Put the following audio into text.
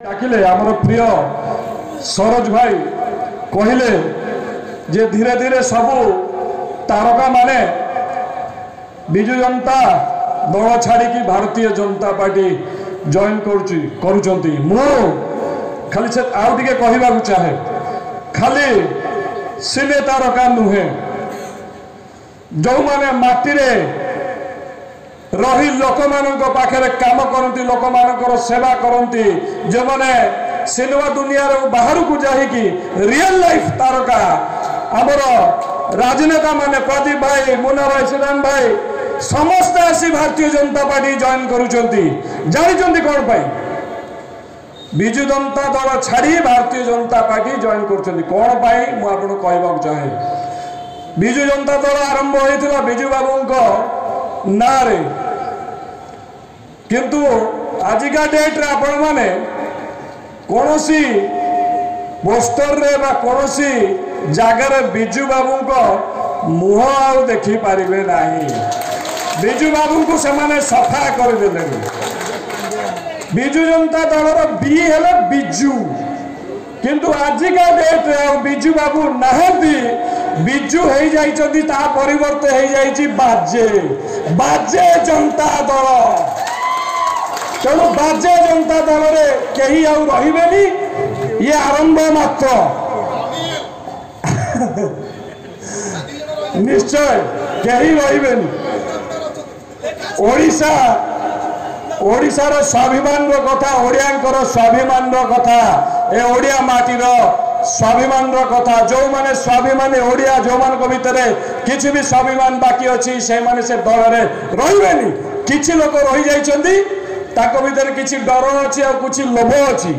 डाकिले आमर प्रिय सरोज भाई कहले जे धीरे धीरे सबू तारका माने बिजु जनता दल छाड़ी भारतीय जनता पार्टी जॉइन करुचंती खाली से आउ टिके कहबाकू चाहे खाली सिने तारका नुहे जो माने माटीरे रही लोक पाखे काम करती लोक सेवा करती जो मैंने सिनेमा दुनिया बाहर को जाकि रियल लाइफ तारका आमर राजनेता माने प्रदीप भाई मुन्ना भाई श्रीराम भाई समस्त आसी भारतीय जनता पार्टी जॉइन करुचंती जानी कौन पाई बिजु जनता दल छाड़ी भारतीय जनता पार्टी जॉइन करुचंती कौन पाई मुझे कहवाक चाहे बिजु जनता दल आरंभ होता बिजु बाबू ना रे किंतु आजिका डेट रे आपण माने कोनोसी पोस्टर रे बा कोनोसी जागर बिजु बाबू को मुह आउ देखि पारिबे नाही बिजु बाबू को से माने सफा कर देले बिजु जनता दल रो बी हेले बिजु किंतु आजिका डेट रे बिजु बाबू नाहंती बिजु हो जाइछथि ता परिवर्ते हो जाइछि बाजे बाजे जनता दल तेणु बाजे जनता दल रे कहीं आउ रहिबेनी ये आरंभ मात्र निश्चय कहीं रहिबेनी ओडिशा ओडिशार स्वाभिमान कथा ओडियांकर स्वाभिमान कथा ए ओडिया माटीर स्वाभिमान कथा जो माने स्वाभिमान ओडिया जो मान भितर किसी भी स्वाभिमान बाकी अच्छी से माने से दल रे रहिबेनी किछि लोक रहि जाइछन्ती ताको भीतर किछि डर अच्छी और कुछ लोभ अच्छी